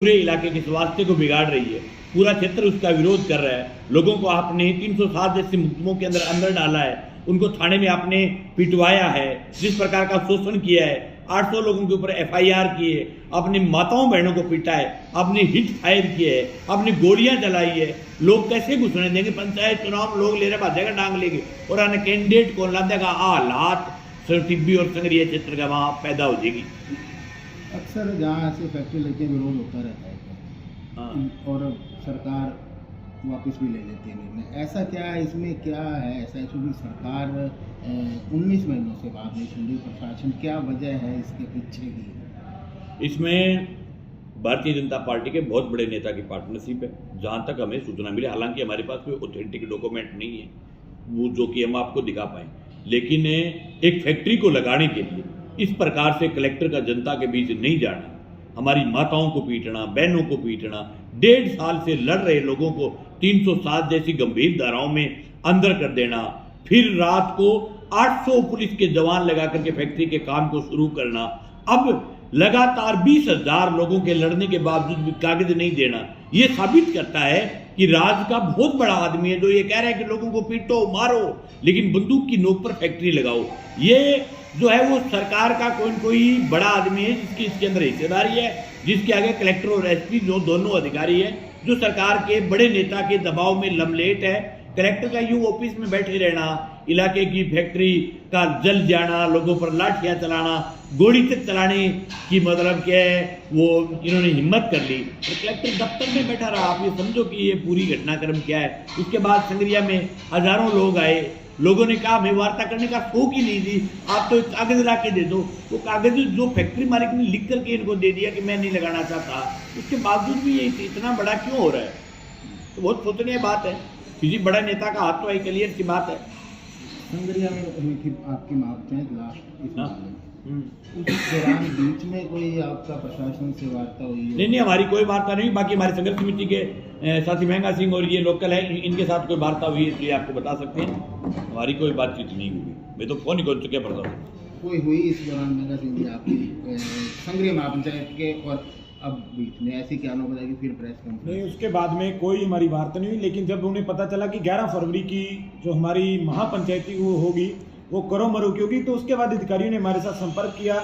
पूरे इलाके के स्वास्थ्य को बिगाड़ रही है। पूरा क्षेत्र उसका विरोध कर रहा है। लोगों को आपने 307 जैसे मुकदमों के अंदर डाला है, उनको थाने में आपने पिटवाया है, जिस प्रकार का शोषण किया है, 800 लोगों के ऊपर FIR की है, अपनी माताओं बहनों को पीटा है, आपने हिट फायर किए है, आपने गोलियां जलाई है। लोग कैसे घुसने देंगे? पंचायत चुनाव लोग ले रहे भाजेगा डांग लेंगे और आने कैंडिडेट कौन ला देगा? हालात टिब्बी और संगरिया क्षेत्र का वहाँ पैदा हो जाएगी। अक्सर जहाँ ऐसे फैक्ट्री लेके विरोध होता रहता है और सरकार वापस भी ले लेती है निर्णय। ऐसा क्या है इसमें, क्या है ऐसा क्योंकि सरकार 19 महीनों से बात नहीं सुन रही प्रशासन, क्या वजह है इसके पीछे की? इसमें भारतीय जनता पार्टी के बहुत बड़े नेता की पार्टनरशिप है, जहाँ तक हमें सूचना मिली। हालांकि हमारे पास कोई ऑथेंटिक डॉक्यूमेंट नहीं है वो जो कि हम आपको दिखा पाएँ, लेकिन एक फैक्ट्री को लगाने के लिए इस प्रकार से कलेक्टर का जनता के बीच नहीं जाना, हमारी माताओं को पीटना, बहनों को पीटना, 1.5 साल से लड़ रहे लोगों को 307 जैसी गंभीर धाराओं में अंदर कर देना, फिर रात को 800 पुलिस के जवान लगा करके फैक्ट्री के काम को शुरू करना, अब लगातार 20,000 लोगों के लड़ने के बावजूद भी कागज नहीं देना, ये साबित करता है कि राज का बहुत बड़ा आदमी है जो ये कह रहा है कि लोगों को पीटो मारो लेकिन बंदूक की नोक पर फैक्ट्री लगाओ। ये जो है वो सरकार का कोई बड़ा आदमी है जिसकी इसके अंदर हिस्सेदारी है, जिसके आगे कलेक्टर और SP जो दोनों अधिकारी है, जो सरकार के बड़े नेता के दबाव में लमलेट है। कलेक्टर का यूं ऑफिस में बैठे रहना, इलाके की फैक्ट्री का जल जाना, लोगों पर लाठियां चलाना, गोली तक चलाने की मतलब क्या है वो इन्होंने हिम्मत कर ली और कलेक्टर दफ्तर में बैठा रहा। आप ये समझो कि ये पूरी घटनाक्रम क्या है। उसके बाद संगरिया में हजारों लोग आए, लोगों ने कहा हमें वार्ता करने का शौक ही नहीं दी, आप तो एक कागज ला के दे दो। वो कागज जो फैक्ट्री मालिक ने लिख करके इनको दे दिया कि मैं नहीं लगाना चाहता, उसके बावजूद भी ये इतना बड़ा क्यों हो रहा है? तो बहुत सोचनीय बात है। किसी बड़ा नेता का हाथ तो है, क्लियर की बात है। संगरिया में हुई थी आपकी पंचायत लास्ट इस मामले उस दौरान बीच में कोई आपका प्रशासन से वार्ता हुई? नहीं, हमारी कोई वार्ता नहीं। बाकी हमारे संघर्ष समिति के साथी महंगा सिंह और ये लोकल है, इनके साथ कोई वार्ता हुई है इसलिए आपको बता सकते हैं। हमारी कोई बातचीत नहीं हुई, मैं तो फोन ही कर चुके पड़ता हूँ। कोई हुई इस दौरान महंगा सिंह जी आपकी संगरिया महापंचायत के और अब बीच में ऐसी क्या नौबत आएगी फिर प्रेस कॉन्फ्रेंस? नहीं, उसके बाद में कोई हमारी वार्ता नहीं हुई, लेकिन जब उन्हें पता चला कि 11 फरवरी की जो हमारी महापंचायती वो होगी वो करो मरो की होगी, तो उसके बाद अधिकारियों ने हमारे साथ संपर्क किया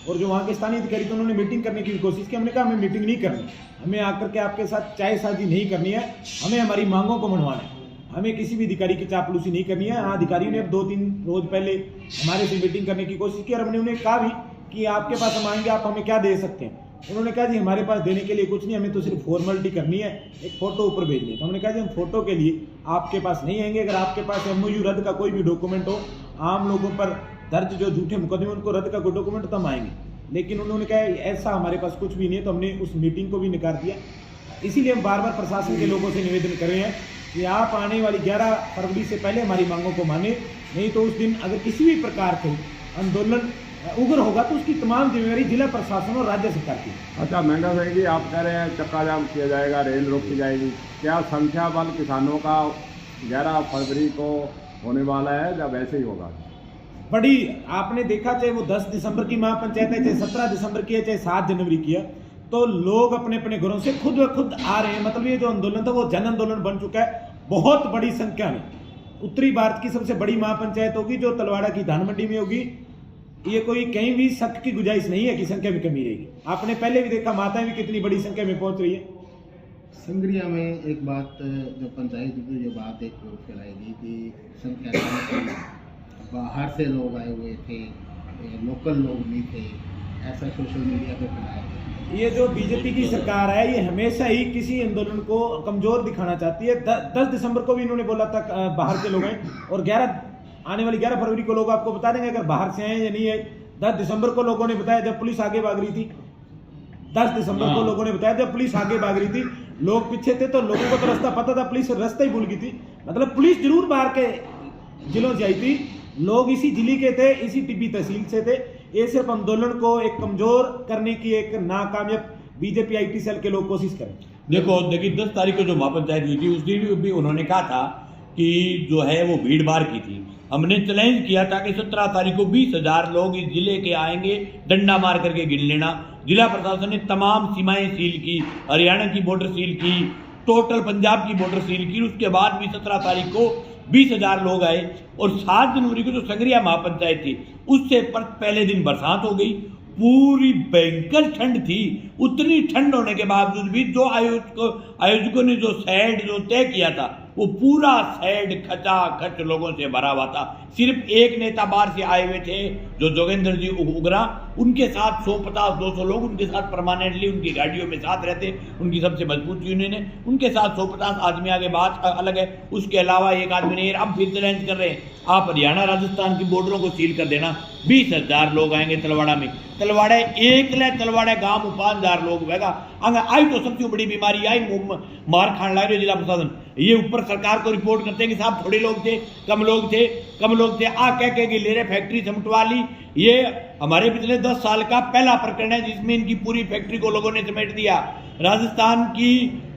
और जो वहाँ के स्थानीय अधिकारी थे उन्होंने मीटिंग करने की कोशिश की। हमने कहा हमें मीटिंग नहीं करनी, हमें आकर के आपके साथ चायसाजी नहीं करनी है, हमें हमारी मांगों को मनवाना है, हमें किसी भी अधिकारी की चापलूसी नहीं करनी है। हाँ, अधिकारियों ने अब 2-3 रोज पहले हमारे से मीटिंग करने की कोशिश की और हमने उन्हें कहा भी कि आपके पास हम आएंगे, आप हमें क्या दे सकते हैं? उन्होंने कहा जी हमारे पास देने के लिए कुछ नहीं, हमें तो सिर्फ फॉर्मेलिटी करनी है, एक फ़ोटो ऊपर भेजनी है। तो हमने कहा जी हम फ़ोटो के लिए आपके पास नहीं आएंगे, अगर आपके पास MOU रद्द का कोई भी डॉक्यूमेंट हो, आम लोगों पर दर्ज जो झूठे मुकदमे उनको रद्द का कोई डॉक्यूमेंट तो हम आएंगे। लेकिन उन्होंने कहा ऐसा हमारे पास कुछ भी नहीं है, तो हमने उस मीटिंग को भी नकार दिया। इसीलिए हम बार बार प्रशासन के लोगों से निवेदन कर रहे हैं कि आप आने वाली 11 फरवरी से पहले हमारी मांगों को माने, नहीं तो उस दिन अगर किसी भी प्रकार के आंदोलन उग्र होगा तो उसकी तमाम जिम्मेवारी जिला प्रशासन और राज्य सरकार की। अच्छा महंगा सिंह जी, आप कह रहे हैं चक्का जाम किया जाएगा, रेल रोकी जाएगी, क्या संख्या बल किसानों का 11 फरवरी को होने वाला है जब ऐसे ही होगा? बड़ी आपने देखा, चाहे वो 10 दिसंबर की महापंचायत है, चाहे 17 दिसंबर की है, चाहे 7 जनवरी की है, तो लोग अपने अपने घरों से खुद ब खुद आ रहे हैं। मतलब ये जो आंदोलन था वो जन आंदोलन बन चुका है बहुत बड़ी संख्या में। उत्तरी भारत की सबसे बड़ी महापंचायत होगी जो तलवाड़ा की धान मंडी में होगी। ये कोई कहीं भी शक की गुंजाइश नहीं है कि संख्या में कमी रहेगी। आपने पहले भी देखा माताएं भी कितनी बड़ी संख्या में पहुंच रही है। संगरिया में एक बात जो पंचायत की जो बात एक फैलाई गई कि संख्या बाहर से लोग आए हुए थे, लोकल लोग नहीं थे, ऐसा सोशल मीडिया पे फैलाया गया। ये जो बीजेपी की सरकार है ये हमेशा ही किसी आंदोलन को कमजोर दिखाना चाहती है। 10 दिसंबर को भी इन्होंने बोला था बाहर के लोग हैं और आने वाली 11 फरवरी को लोग आपको बता देंगे अगर बाहर से हैं या नहीं है। 10 दिसंबर को लोगों ने बताया जब पुलिस आगे भाग रही थी, 10 दिसंबर को लोगों ने बताया जब पुलिस आगे भाग रही थी, लोग पीछे थे तो लोगों को तो रास्ता पता था, पुलिस रास्ता ही भूल गई थी। मतलब पुलिस जरूर बाहर के जिलों से आई थी, लोग इसी जिले के थे, इसी टिब्बी तहसील से थे। ये सिर्फ आंदोलन को एक कमजोर करने की एक नाकामयाब बीजेपी IT सेल के लोग कोशिश करें। देखिए 10 तारीख को जो महापंचायत हुई थी उस दिन भी उन्होंने कहा था कि जो है वो भीड़ भाड़ की थी। हमने चैलेंज किया था कि 17 तारीख को 20,000 लोग इस जिले के आएंगे, डंडा मार करके गिन लेना। जिला प्रशासन ने तमाम सीमाएं सील की, हरियाणा की बॉर्डर सील की, टोटल पंजाब की बॉर्डर सील की। उसके बाद भी 17 तारीख को 20,000 लोग आए और 7 जनवरी को जो संग्रिया महापंचायत थी उससे पर पहले दिन बरसात हो गई। पूरी भयंकर ठंड थी। उतनी ठंड होने के बावजूद भी जो आयोजकों ने जो सैड जो तय किया था वो पूरा सैड खचाखच लोगों से भरा हुआ था। सिर्फ एक नेता बाहर से आए हुए थे जो जोगेंद्र जी उगरा, उनके साथ 150-200 लोग उनके साथ परमानेंटली उनकी गाड़ियों में साथ रहते, उनकी सबसे मजबूत यूनियन है, उनके साथ 150 आदमी आगे, बात अलग है। उसके अलावा एक आदमी ने अब फिर चैलेंज कर रहे हैं आप हरियाणा राजस्थान की बॉर्डरों को सील कर देना, 20,000 लोग आएंगे तलवाड़ा में। तलवाड़ा एक तलवाड़ा गांव में 5,000 लोग बहेगा। आई तो सबसे बड़ी बीमारी आई, मार खान लग रही जिला प्रशासन। ये ऊपर सरकार को रिपोर्ट करते हैं कि साहब थोड़े लोग थे, कम लोग थे, आ कह के ले रहे फैक्ट्री समटवा ली। ये हमारे पिछले 10 साल का पहला प्रकरण है जिसमें इनकी पूरी फैक्ट्री को लोगों ने समेट दिया। राजस्थान की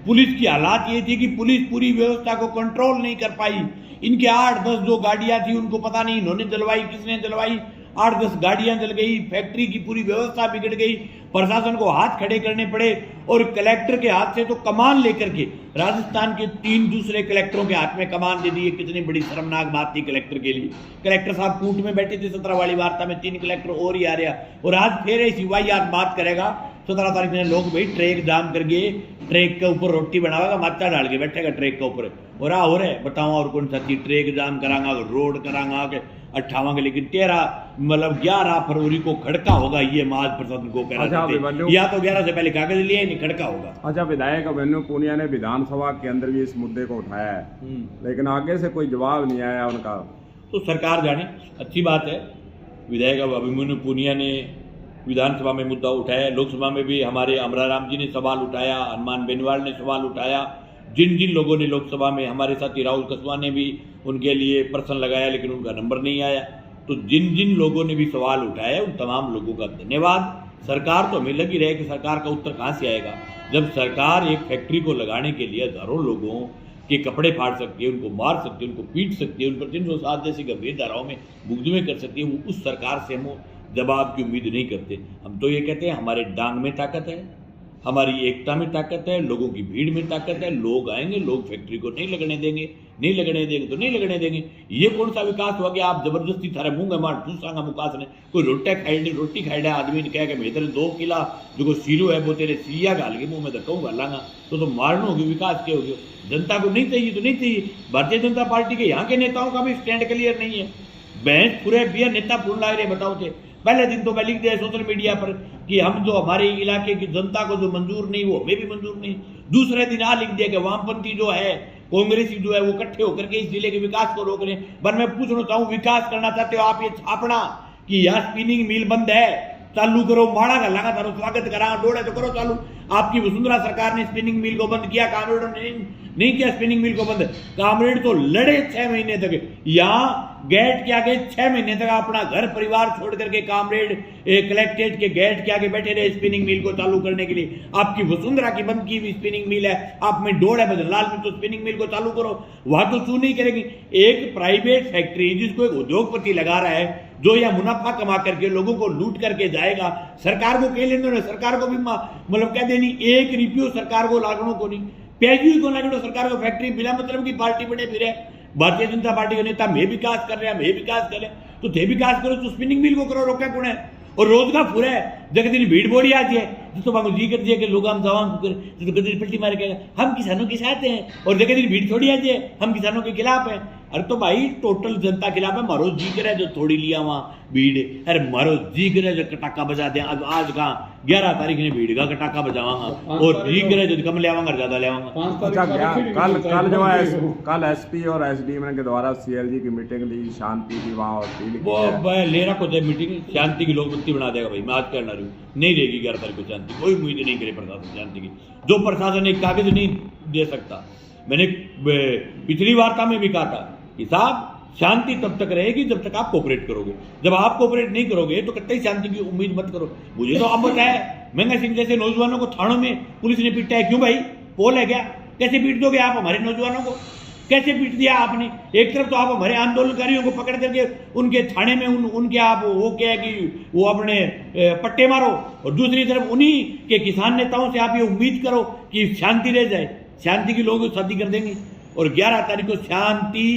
पुलिस की हालात ये थी कि पुलिस पूरी व्यवस्था को कंट्रोल नहीं कर पाई। इनके 8-10 जो गाड़ियां थी उनको पता नहीं इन्होंने जलवाई, किसने जलवाई, 8-10 गाड़ियां जल गई, फैक्ट्री की पूरी व्यवस्था बिगड़ गई। प्रशासन को हाथ खड़े करने पड़े और कलेक्टर के हाथ से तो कमान लेकर के राजस्थान के 3 दूसरे कलेक्टरों के हाथ में कमान दे दी। ये कितनी बड़ी शर्मनाक बात थी कलेक्टर के लिए। कलेक्टर साहब कूट में बैठे थे 17 वाली वार्ता में, 3 कलेक्टर और ही आ रहा और आज फिर ऐसी वाहियात बात करेगा। 17 तारीख ने लोग भाई ट्रैक जाम करके ट्रैक के ऊपर रोटी बनावेगा, माचा डाल के बैठेगा ट्रैक के ऊपर और हो रहा है बताओ और कौन सा चीज ट्रैक जाम करांगा, रोड करांगा के 58 के, लेकिन 11 फरवरी को खड़का होगा। ये महाज प्रशासन को कह रहा है या तो 11 से पहले कागज लिए नहीं, खड़का होगा। अच्छा, विधायक अभिमन्यु पूनिया ने विधानसभा के अंदर भी इस मुद्दे को उठाया है, लेकिन आगे से कोई जवाब नहीं आया उनका। तो सरकार जाने, अच्छी बात है। विधायक अभिमन्यु पूनिया ने विधानसभा में मुद्दा उठाया, लोकसभा में भी हमारे अमराराम जी ने सवाल उठाया, हनुमान बेनीवाल ने सवाल उठाया, जिन जिन लोगों ने लोकसभा में, हमारे साथी राहुल कसवा ने भी उनके लिए प्रश्न लगाया लेकिन उनका नंबर नहीं आया। तो जिन जिन लोगों ने भी सवाल उठाया उन तमाम लोगों का धन्यवाद। सरकार तो हमें लगी रहे कि सरकार का उत्तर कहाँ से आएगा जब सरकार एक फैक्ट्री को लगाने के लिए हजारों लोगों के कपड़े फाड़ सकती है, उनको मार सकती है, उनको पीट सकती है, उन पर 307 जैसी गंभीर धाराओं में मुकदमे कर सकती है। वो उस सरकार से हम जवाब की उम्मीद नहीं करते। हम तो ये कहते हैं हमारे डांग में ताकत है, हमारी एकता में ताकत है, लोगों की भीड़ में ताकत है। लोग आएंगे, लोग फैक्ट्री को नहीं लगने देंगे तो नहीं लगने देंगे। ये कौन सा विकास हुआ कि आप जबरदस्ती थारे मुंह में मार दूसरा मुकास ने कोई रोटी खाई आदमी ने कह के मेरे 2 किला जो सीरो है वो तेरे सिया गाल के मुंह में धक्का गालांगा तो मारना होगी, विकास क्या होगी। जनता को नहीं चाहिए तो नहीं चाहिए। भारतीय जनता पार्टी के यहाँ के नेताओं का भी स्टैंड क्लियर नहीं है। बहस पूरे बिया नेता फूल ला रहे बताओ थे। पहले दिन तो मैं लिख दिया सोशल मीडिया पर कि हम जो हमारे इलाके की जनता को जो मंजूर नहीं वो हमें भी मंजूर नहीं। दूसरे दिन लिख दिया कि वामपंथी जो है, कांग्रेसी जो है वो इकट्ठे होकर के इस जिले के विकास को रोक रहे हैं। पर मैं पूछना चाहूँ, विकास करना चाहते हो आप, ये छापना कि यार स्पिनिंग मिल बंद है चालू करो, माड़ा का लगा तारो स्वागत करा डोड़े तो करो चालू। आपकी वसुंधरा सरकार ने स्पिनिंग मिल को बंद किया, कामरेड ने नहीं किया स्पिनिंग मिल को बंद। कामरेड तो लड़े 6 महीने तक, यहाँ गेट के आगे 6 महीने तक अपना घर परिवार छोड़ करके कामरेड कलेक्ट्रेट के गेट के आगे बैठे रहे स्पिनिंग मिल को चालू करने के लिए। आपकी वसुंधरा की बंद की हुई स्पिनिंग मिल है, आप में डोड़ है बदलाल में, तो स्पिनिंग मिल को चालू करो। वहां तो क्यों नहीं करेगी? एक प्राइवेट फैक्ट्री जिसको एक उद्योगपति लगा रहा है, जो यह मुनाफा कमा करके लोगों को लूट करके जाएगा, सरकार को कह लेने, सरकार को भी मतलब कह देनी 1 रुपये सरकार को लागणों को नहीं, पैजी को लागणों सरकार को। फैक्ट्री बिना मतलब की पार्टी बने फिर भारतीय जनता पार्टी के नेता मैं विकास कर रहे हैं, मैं विकास करें तो थे विकास करो, तो स्पिनिंग मिल को करो, रोका कौन है? और रोजगार पूरा है जगह दिन भीड़ बोड़ी आती है तो बाबू जी कर दिया कि लोग हम जवान तो गदरी पलटी मार के हम किसानों के साथ हैं, और जगह दिन भीड़ थोड़ी आती है हम किसानों के खिलाफ हैं। अरे तो भाई टोटल जनता खिलाफ है। मारो जी करे जो थोड़ी लिया वहाँ भीड़, अरे मारो जी करे जो कटाका बजा दे। अब आज कहाँ 11 तारीख ने भीड़ का कटाका बजावांगा और जी करे जो कम ले आवांगा ज्यादा ले आवांगा। अच्छा, कल जो है कल एसपी और एसडीएम के द्वारा सीएलजी की मीटिंग ली, शांति की वहाँ वो ले रखो थे मीटिंग, शांति की लोग बत्ती बना देगा भाई। मैं आज कहना रही हूँ नहीं रहेगी 11 तारीख को शांति, कोई उम्मीद नहीं करे प्रशासन शांति की। जो प्रशासन एक कागज नहीं दे सकता। मैंने पिछली वार्ता में भी कहा था कि साहब शांति तब तक रहेगी जब तक आप कोऑपरेट करोगे। जब आप कोऑपरेट नहीं करोगे तो कतई शांति की उम्मीद मत करो। मुझे तो अब बताया महंगा सिंह जैसे नौजवानों को थानों में पुलिस ने पीटा है, क्यों भाई? पोल है क्या? कैसे पीट दोगे आप हमारे नौजवानों को? कैसे पीट दिया आपने? एक तरफ तो आप हमारे आंदोलनकारियों को पकड़ करके उनके थाने में उनके आप वो क्या है कि वो अपने पट्टे मारो, और दूसरी तरफ उन्हीं के किसान नेताओं से आप ये उम्मीद करो कि शांति रह जाए। शांति की लोग शादी कर देंगे, और 11 तारीख को शांति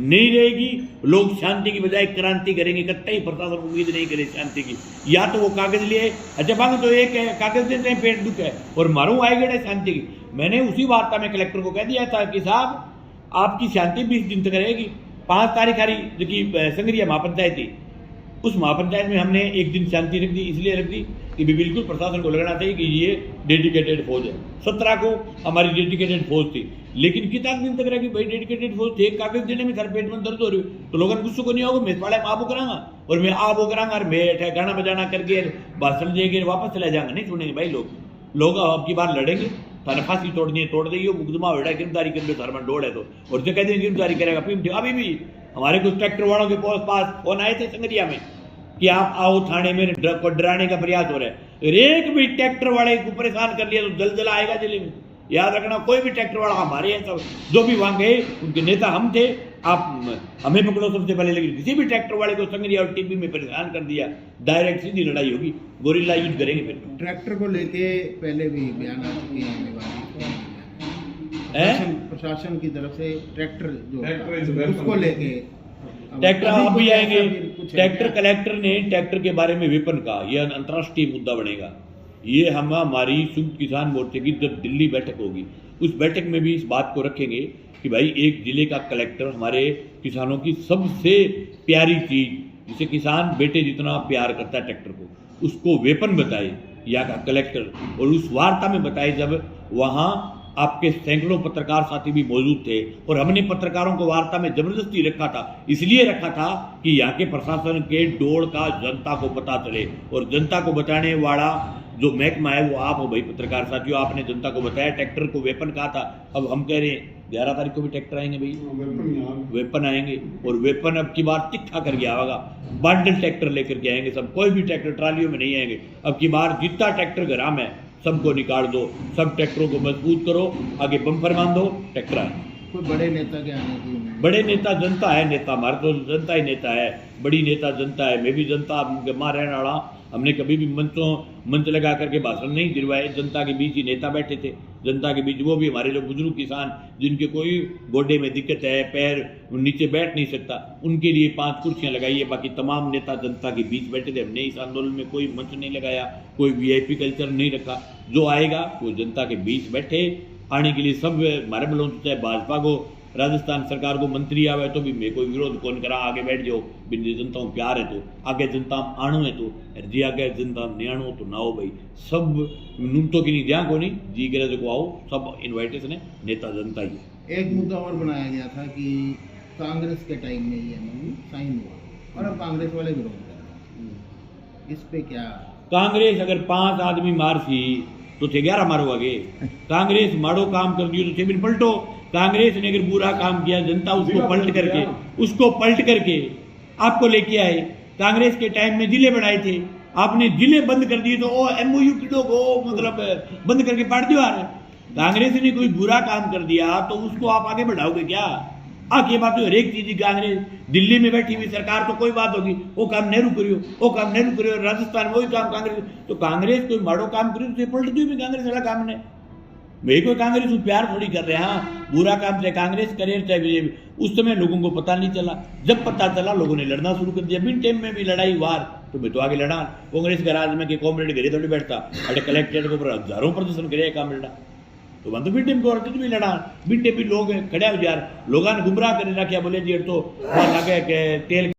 नहीं रहेगी। लोग शांति की बजाय क्रांति करेंगे। कतई प्रशासन उम्मीद नहीं करे शांति की। या तो वो कागज लिए, अच्छा बांग तो एक कागज देते हैं पेट दुख है, और मारू आएगा शांति की। मैंने उसी वार्ता में कलेक्टर को कह दिया था कि साहब आपकी शांति 20 दिन तक रहेगी। 5 तारीख आ रही जो कि संगरिया महापंचायत थी, उस महापंचायत में हमने एक दिन शांति रख दी। इसलिए रख दी कि भी बिल्कुल प्रशासन को लगना चाहिए कि ये डेडिकेटेड फौज है। 17 को हमारी डेडिकेटेड फौज थी, लेकिन कितना दिन तक रहेगी भाई डेडिकेटेड फौज थी? एक कागज देने में सर पेट में दर्द हो रही तो लोगों ने गुस्सो को नहीं होगा, मैं पाड़े में आबो करांगा और मैं आबो करांगा और मैं गाना बजाना करके भाषण देंगे वापस चला जाएंगे। नहीं सुनेंगे भाई लोग अब की बार लड़ेंगे। थाने फांसी तोड़नी है तोड़ देगी, मुकदमा हो रहा है गिरफ्तारी करने सर में डोड़ है तो, और जो कहते हैं गिरफ्तारी करेगा पिम। अभी भी हमारे कुछ ट्रैक्टर वालों के पास फोन आए थे संगरिया में कि आप आओ थाने में, डराने का प्रयास हो रहा है। एक भी ट्रैक्टर वाले को परेशान कर लिया तो जल आएगा जिले में। याद रखना, कोई भी ट्रैक्टर वाला हमारे हैं, सब जो भी वहां गए उनके नेता हम थे। आप हमें पकड़ो सबसे पहले, लेकिन किसी भी ट्रैक्टर वाले को संगरिया और टीपी में परेशान कर दिया, डायरेक्ट सीधी लड़ाई होगी, गोरिल्ला युद्ध करेंगे। फिर ट्रैक्टर को लेके पहले भी बयान आ चुके हैं प्रशासन की तरफ से। ट्रैक्टर जो उसको लेके ट्रैक्टर आप भी आएंगे। ट्रैक्टर कलेक्टर ने ट्रैक्टर के बारे में विपन कहा, यह अंतर्राष्ट्रीय मुद्दा बनेगा। ये हम हमारी संयुक्त किसान मोर्चे की जब दिल्ली बैठक होगी, उस बैठक में भी इस बात को रखेंगे कि भाई एक जिले का कलेक्टर हमारे किसानों की सबसे प्यारी चीज, जिसे किसान बेटे जितना प्यार करता है ट्रैक्टर को, उसको वेपन बताए या का कलेक्टर। और उस वार्ता में बताए जब वहाँ आपके सैकड़ों पत्रकार साथी भी मौजूद थे, और हमने पत्रकारों को वार्ता में जबरदस्ती रखा था। इसलिए रखा था कि यहाँ के प्रशासन के डोर का जनता को पता चले, और जनता को बताने वाला जो महकमा है वो आप हो भाई पत्रकार साथियों। आपने जनता को बताया ट्रैक्टर को वेपन कहा था, अब हम कह रहे हैं 11 तारीख को भी ट्रैक्टर आएंगे भाई, वेपन आएंगे। और वेपन अब की बार तिखा करके आएगा, बंडल ट्रैक्टर लेकर के आएंगे सब। कोई भी ट्रैक्टर ट्रालियों में नहीं आएंगे अब की बार। जितना ट्रैक्टर ग्राम है सबको निकाल दो, सब ट्रैक्टरों को मजबूत करो, आगे बम्पर बांध दो, ट्रैक्टर आए। कोई बड़े नेता के आने की? बड़े नेता जनता है, नेता हमारे तो जनता ही नेता है, बड़ी नेता जनता है। मैं भी जनता मां रहने वाला, हमने कभी भी मंच लगा करके भाषण नहीं दिलवाए। जनता के बीच ही नेता बैठे थे, जनता के बीच। वो भी हमारे जो बुजुर्ग किसान जिनके कोई गोडे में दिक्कत है, पैर नीचे बैठ नहीं सकता, उनके लिए 5 कुर्सियां लगाई है। बाकी तमाम नेता जनता के बीच बैठे थे। हमने इस आंदोलन में कोई मंच नहीं लगाया, कोई VIP कल्चर नहीं रखा। जो आएगा वो जनता के बीच बैठे। आने के लिए सब हमारे बलों, चाहे भाजपा को, राजस्थान सरकार को मंत्री आवे तो भी मैं कोई विरोध कौन करा, आगे बैठ जाओ। बिंदी जनता को प्यार है तो आगे जनता आणो है तो, जी आगे जनता नियाणो तो ना हो भाई। सब नून तो की नहीं ध्यान को नहीं जी करे तो आओ, सब इन्वाइटेशन है, नेता जनता ही है। एक मुद्दा और बनाया गया था कि कांग्रेस के टाइम में ये MOU साइन हुआ और अब कांग्रेस वाले विरोध कर रहे हैं, इस पे क्या? कांग्रेस अगर 5 आदमी मार सी तो थे 11 मारो आगे। कांग्रेस माड़ो काम कर दियो तो थे बिन पलटो। कांग्रेस ने अगर बुरा काम किया, जनता उसको पलट करके आपको लेके आए। कांग्रेस के टाइम में जिले बनाए थे, आपने जिले बंद कर दिए तो ओ MOU किडो को मतलब बंद करके पाड़ दिया। कांग्रेस ने कोई बुरा काम कर दिया तो उसको आप आगे बढ़ाओगे क्या? आगे बात तो हर एक चीज कांग्रेस दिल्ली में बैठी हुई सरकार तो कोई बात होगी, वो काम नेहरू करियो, वो काम नेहरू करियो, राजस्थान में वही काम कांग्रेस। तो कांग्रेस कोई माड़ो काम करियो तो पलट दियो कांग्रेस वाला काम ने। मैं कोई कांग्रेस को प्यार थोड़ी कर रहे हैं। हाँ, बुरा काम चाहे कांग्रेस करे चाहे बीजेपी, उस समय लोगों को पता नहीं चला। जब पता चला लोगों ने लड़ना शुरू कर दिया। बिन टाइम में भी लड़ाई वार तो मैं तो आगे लड़ा। कांग्रेस के राज में कि कॉमरेड घरे थोड़ी बैठता, अरे कलेक्ट्रेट के ऊपर हजारों प्रदर्शन करे कॉमरेड तो बंद बिन टाइम को भी लड़ा। बिन टाइम भी लोग खड़े हो यार, लोगों ने गुमराह कर रखा, बोले जी तो तेल